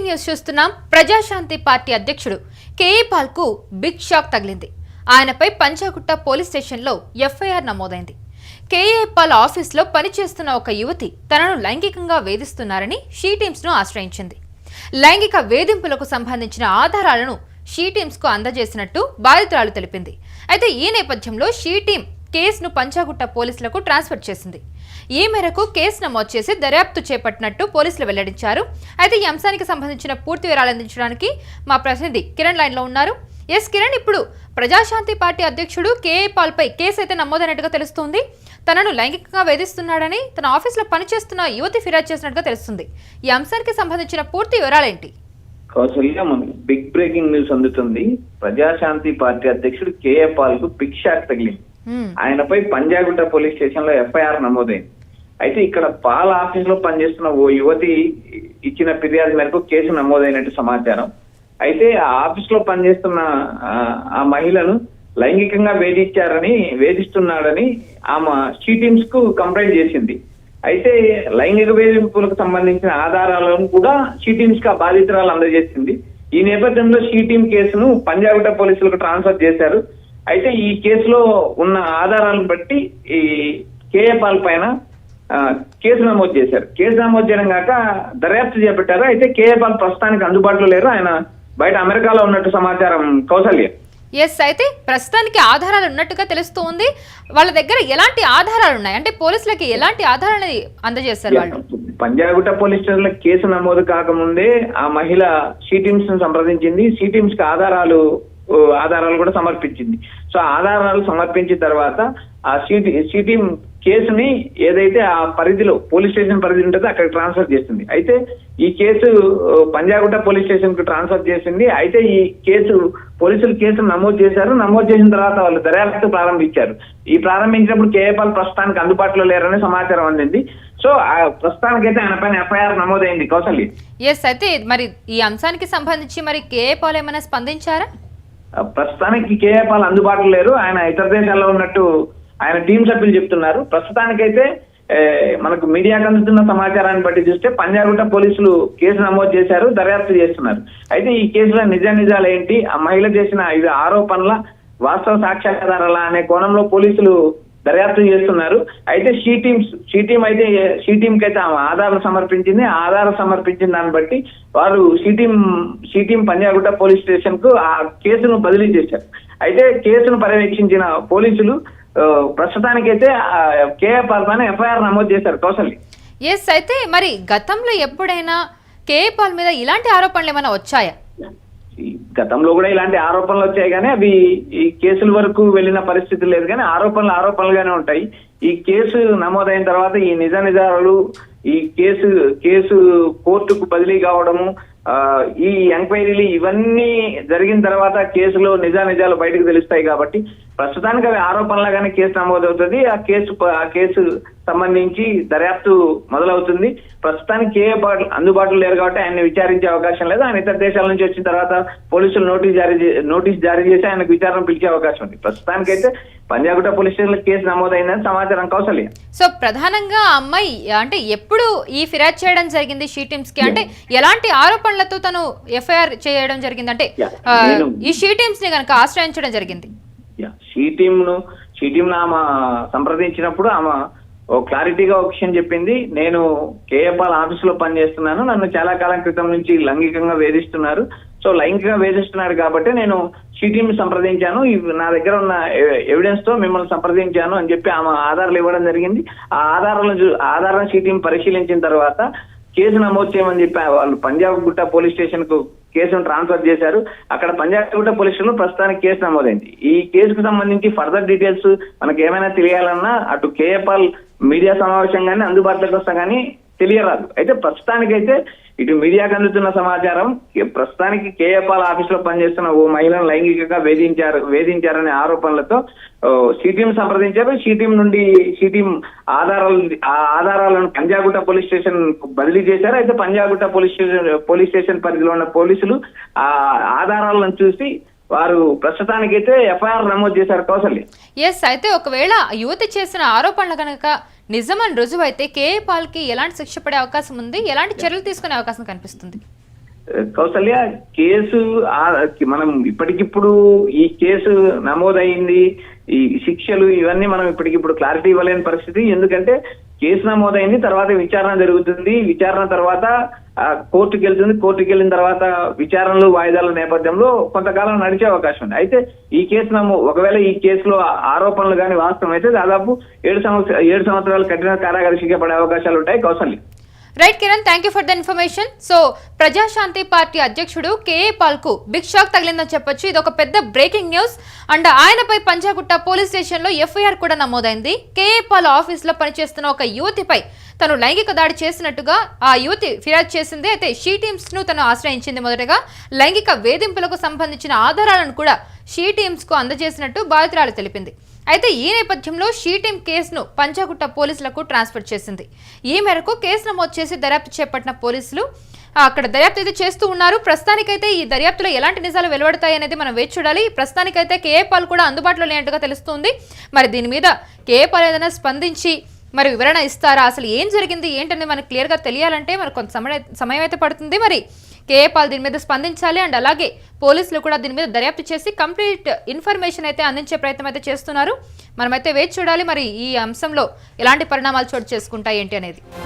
News చూస్తున్నాం. Praja Shanti party అధ్యక్షుడు KA Paul కు బిగ్ షాక్ తగిలింది. ఆయనపై పంజాగుట్ట పోలీస్ స్టేషన్లో ఎఫ్ఐఆర్ నమోదైంది. కేఏ పాల్ ఆఫీస్లో పనిచేస్తున్న ఒక యువతి తనను లైంగికంగా వేధిస్తున్నారని షీ టీమ్స్ ను ఆశ్రయించింది. లైంగిక వేధింపులకు సంబంధించిన ఆధారాలను షీ టీమ్స్ కు అందజేసినట్టు బాధితురాలు తెలిపింది. అయితే ఈ నేపథ్యంలో షీ టీం కేసును పంజాగుట్ట పోలీసులకు ట్రాన్స్ఫర్ చేసింది. ఈ మేరకు కేసు నమోదు చేసి దర్యాప్తు చేపట్టినట్టు పోలీసులు వెల్లడించారు. అయితే ఈ అంశానికి సంబంధించిన పూర్తి వివరాలు అందించడానికి మా ప్రతినిధి కిరణ్ లైన్ లో ఉన్నారు. ఎస్ కిరణ్, ఇప్పుడు ప్రజాశాంతి పార్టీ అధ్యక్షుడు కేఏ పాల్ పై కేసు అయితే నమోదైనట్టుగా తెలుస్తుంది. తనను లైంగికంగా వేధిస్తున్నాడని తన ఆఫీసులో పనిచేస్తున్న యువతి ఫిర్యాదు చేసినట్టుగా తెలుస్తుంది. ఈ అంశానికి సంబంధించిన పూర్తి వివరాలేంటి? కౌశల్య, మనకి బిగ్ బ్రేకింగ్ న్యూస్ అందుతుంది. ప్రజాశాంతి పార్టీ అధ్యక్షుడు కేఏ పాల్ కు బిగ్ షాక్ తగిలింది. ఆయనపై పంజాగుట్ట పోలీస్ స్టేషన్ లో ఎఫ్ఐఆర్ నమోదైంది. అయితే ఇక్కడ పాల్ ఆఫీస్ లో పనిచేస్తున్న ఓ యువతి ఇచ్చిన ఫిర్యాదు మేరకు కేసు నమోదైనట్టు సమాచారం. అయితే ఆ ఆఫీస్ లో పనిచేస్తున్న ఆ మహిళను లైంగికంగా వేధిస్తున్నాడని ఆమె షీ టీమ్స్ కు కంప్లైంట్ చేసింది. అయితే లైంగిక వేధింపులకు సంబంధించిన ఆధారాలను కూడా షీ టీమ్స్ కు ఆ బాధితురాలు అందజేసింది. ఈ నేపథ్యంలో షీ టీమ్ కేసును పంజాగుట్ట పోలీసులకు ట్రాన్స్ఫర్ చేశారు. అయితే ఈ కేసులో ఉన్న ఆధారాలను బట్టి ఈ కేఏ పాల్ పైన కేసు నమోదు చేశారు. కేసు నమోదు చేయడం కాక దర్యాప్తు చేపట్టారు. అయితే కేఏ పాల్ ప్రస్తుతానికి అందుబాటులో లేరు. ఆయన బయట అమెరికాలో ఉన్నట్టు సమాచారం. కౌశల్య, ఎస్, అయితే ప్రస్తుతానికి ఆధారాలు ఉన్నట్టుగా తెలుస్తుంది. వాళ్ళ దగ్గర ఎలాంటి ఆధారాలు ఉన్నాయి అంటే పోలీసులకి ఎలాంటి ఆధారాలు అందజేస్తారు వాళ్ళు? పంజాగుట్ట పోలీస్ స్టేషన్ లో కేసు నమోదు కాకముందే ఆ మహిళ షీ టీమ్స్ ను సంప్రదించింది. షీ టీమ్స్ కి ఆధారాలు కూడా సమర్పించింది. సో ఆధారాలు సమర్పించిన తర్వాత ఆ షీ టీమ్ కేసుని ఏదైతే ఆ పరిధిలో పోలీస్ స్టేషన్ పరిధి ఉంటుందో అక్కడ ట్రాన్స్ఫర్ చేసింది. అయితే ఈ కేసు పంజాగుట్ట పోలీస్ స్టేషన్ కు ట్రాన్స్ఫర్ చేసింది. అయితే ఈ పోలీసులు కేసు నమోదు చేశారు. నమోదు చేసిన తర్వాత వాళ్ళు దర్యాప్తు ప్రారంభించారు. ఈ ప్రారంభించినప్పుడు కేఏ పాల్ ప్రస్తుతానికి అందుబాటులో లేరని సమాచారం అందింది. సో ప్రస్తుతానికైతే ఆయన పైన ఎఫ్ఐఆర్ నమోదైంది. కౌశల్య, ఎస్, అయితే మరి ఈ అంశానికి సంబంధించి మరి కేఏ పాల్ ఏమైనా స్పందించారా? ప్రస్తుతానికి కేఏ పాల్ అందుబాటులో లేరు. ఆయన ఇతర దేశాల్లో ఉన్నట్టు ఆయన టీం సభ్యులు చెప్తున్నారు. ప్రస్తుతానికైతే మనకు మీడియాకు అందుతున్న సమాచారాన్ని బట్టి చూస్తే పంజాగుట్ట పోలీసులు కేసు నమోదు చేశారు, దర్యాప్తు చేస్తున్నారు. అయితే ఈ కేసులో నిజాలు ఏంటి, ఆ మహిళ చేసిన ఇది ఆరోపణల వాస్తవ సాక్ష్యాధారాల అనే కోణంలో పోలీసులు దర్యాప్తు చేస్తున్నారు. అయితే షీ టీం కి ఆమె ఆధారాలు సమర్పించింది. ఆ ఆధారం సమర్పించిన దాన్ని బట్టి వారు she team Panjagutta police station కు ఆ కేసును బదిలీ చేశారు. అయితే కేసును పర్యవేక్షించిన పోలీసులు ప్రస్తుతానికైతే కేఏ పాల్ పైన ఎఫ్ఐఆర్ నమోదు చేశారు. కౌశల్య, ఎస్, అయితే మరి గతంలో ఎప్పుడైనా కేఏ పాల్ మీద ఇలాంటి ఆరోపణలు ఏమైనా వచ్చాయా? గతంలో కూడా ఇలాంటి ఆరోపణలు వచ్చాయి, కానీ అవి ఈ కేసుల వరకు వెళ్ళిన పరిస్థితి లేదు. కానీ ఆరోపణలుగానే ఉంటాయి. ఈ కేసు నమోదైన తర్వాత ఈ నిజాలు ఈ కేసు కోర్టుకు బదిలీ కావడము, ఈ ఎంక్వైరీలు ఇవన్నీ జరిగిన తర్వాత కేసులో నిజాలు బయటకు తెలుస్తాయి. కాబట్టి ప్రస్తుతానికి అవి ఆరోపణలుగానే కేసు నమోదవుతుంది. ఆ కేసు సంబంధించి దర్యాప్తు మొదలవుతుంది. ప్రస్తుతానికి కేఏ పాల్ అందుబాటులో లేరు కాబట్టి ఆయన విచారించే అవకాశం లేదు. ఆయన ఇతర దేశాల నుంచి వచ్చిన తర్వాత పోలీసులు నోటీస్ జారీ చేసి ఆయనకు విచారణ పిలిచే అవకాశం ఉంది. ప్రస్తుతానికైతే పంజాగుట్ట పోలీస్ స్టేషన్ లో కేసు నమోదైందని సమాచారం. కౌశల్య, సో ప్రధానంగా అమ్మాయి అంటే ఎప్పుడు ఈ ఫిర్యాదు చేయడం జరిగింది షీ టీమ్స్ కి, అంటే ఎలాంటి ఆరోపణలతో తను ఎఫ్ఐఆర్ చేయడం జరిగింది, అంటే ఈ షీ టీమ్స్ ని కనుక ఆశ్రయించడం జరిగింది? షీ టీమ్ ఆమె సంప్రదించినప్పుడు ఆమె ఓ క్లారిటీగా ఒక విషయం చెప్పింది. నేను కేఏ పాల్ ఆఫీస్ లో పనిచేస్తున్నాను, నన్ను చాలా కాలం క్రితం నుంచి లైంగికంగా వేధిస్తున్నారు. సో లైంగికంగా వేధిస్తున్నాడు కాబట్టి నేను షీ టీమ్ సంప్రదించాను, నా దగ్గర ఉన్న ఎవిడెన్స్ తో మిమ్మల్ని సంప్రదించాను అని చెప్పి ఆమె ఆధారాలు ఇవ్వడం జరిగింది. ఆ ఆధారాలను షీ టీమ్ పరిశీలించిన తర్వాత కేసు నమోదు చేయమని చెప్పి వాళ్ళు పంజాగుట్ట పోలీస్ స్టేషన్ కు కేసును ట్రాన్స్ఫర్ చేశారు. అక్కడ పంజాగుట్ట పోలీస్ స్టేషన్ లో ప్రస్తుతానికి కేసు నమోదైంది. ఈ కేసుకు సంబంధించి ఫర్దర్ డీటెయిల్స్ మనకి ఏమైనా తెలియాలన్నా అటు కేఏ పాల్ మీడియా సమావేశంగానే అందుబాటులోకి వస్తా కానీ తెలియరాదు. అయితే ప్రస్తుతానికైతే ఇటు మీడియాకు అందుతున్న సమాచారం ప్రస్తుతానికి కేఏ పాల్ ఆఫీస్ లో పనిచేస్తున్న ఓ మహిళను లైంగికంగా వేధించారనే ఆరోపణలతో షీ టీం సంప్రదించారు. షీ టీం ఆధారాలను పంజాగుట్ట పోలీస్ స్టేషన్ బదిలీ చేశారు. అయితే పంజాగుట్ట పోలీస్ స్టేషన్ పరిధిలో ఉన్న పోలీసులు ఆ ఆధారాలను చూసి వారు ప్రస్తుతానికైతే ఎఫ్ఐఆర్ నమోదు చేశారు. కౌశల్య, ఎస్, అయితే ఒకవేళ యువతి చేసిన ఆరోపణలు కనుక నిజమని రుజువు అయితే కేఏ పాల్ కి ఎలాంటి శిక్ష పడే అవకాశం ఉంది, ఎలాంటి చర్యలు తీసుకునే అవకాశం కనిపిస్తుంది? కౌసల్య, కేసు మనం ఇప్పటికిప్పుడు ఈ కేసు నమోదైంది, ఈ శిక్షలు ఇవన్నీ మనం ఇప్పటికిప్పుడు క్లారిటీ ఇవ్వలేని పరిస్థితి. ఎందుకంటే కేసు నమోదైంది, తర్వాత విచారణ జరుగుతుంది, విచారణ తర్వాత కోర్టుకి వెళ్తుంది, కోర్టుకి వెళ్ళిన తర్వాత విచారణలు వాయిదాల నేపథ్యంలో కొంతకాలం నడిచే అవకాశం ఉంది. అయితే ఈ కేసు ఒకవేళ ఈ కేసులో ఆరోపణలు కానీ వాస్తవం అయితే దాదాపు 7 సంవత్సరాలు కఠిన కారాగార శిక్ష పడే అవకాశాలు ఉంటాయి. Kausalya. Right Kiran, thank you for the information. So Praja Shanti party అధ్యక్షుడు కేఏ పాల్ కు బిగ్ షాక్ తగిలిందని చెప్పొచ్చు. ఇది ఒక పెద్ద బ్రేకింగ్ న్యూస్. అండ్ ఆయనపై పంజాగుట్ట పోలీస్ స్టేషన్ లో ఎఫ్ఐఆర్ కూడా నమోదైంది. కేఏ పాల్ ఆఫీస్ లో పనిచేస్తున్న ఒక యువతిపై తను లైంగిక దాడి చేసినట్టుగా ఆ యువతి ఫిర్యాదు చేసింది. అయితే షీ టీమ్స్ ను తను ఆశ్రయించింది. మొదటగా లైంగిక వేధింపులకు సంబంధించిన ఆధారాలను కూడా షీ టీమ్స్ కు అందజేసినట్టు బాధితురాలు తెలిపింది. అయితే ఈ నేపథ్యంలో షీ టీమ్ కేసును పంజాగుట్ట పోలీసులకు ట్రాన్స్ఫర్ చేసింది. ఈ మేరకు కేసు నమోదు చేసి దర్యాప్తు చేపట్టిన పోలీసులు అక్కడ దర్యాప్తు అయితే చేస్తూ ఉన్నారు. ప్రస్తుతానికైతే ఈ దర్యాప్తులో ఎలాంటి నిజాలు వెలువడతాయి అనేది మనం వేచి చూడాలి. ప్రస్తుతానికైతే కేఏ పాల్ కూడా అందుబాటులో లేనట్టుగా తెలుస్తుంది. మరి దీని మీద కేఏ పాల్ ఏదైనా స్పందించి మరి వివరణ ఇస్తారా, అసలు ఏం జరిగింది ఏంటనేది మనకు క్లియర్గా తెలియాలంటే మరి కొంత సమయం అయితే పడుతుంది. మరి కేఏ పాల్ దీని మీద స్పందించాలి. అండ్ అలాగే పోలీసులు కూడా దీని మీద దర్యాప్తు చేసి కంప్లీట్ ఇన్ఫర్మేషన్ అయితే అందించే ప్రయత్నం అయితే చేస్తున్నారు. మనమైతే వేచి చూడాలి మరి ఈ అంశంలో ఎలాంటి పరిణామాలు చోటు చేసుకుంటాయి ఏంటి అనేది.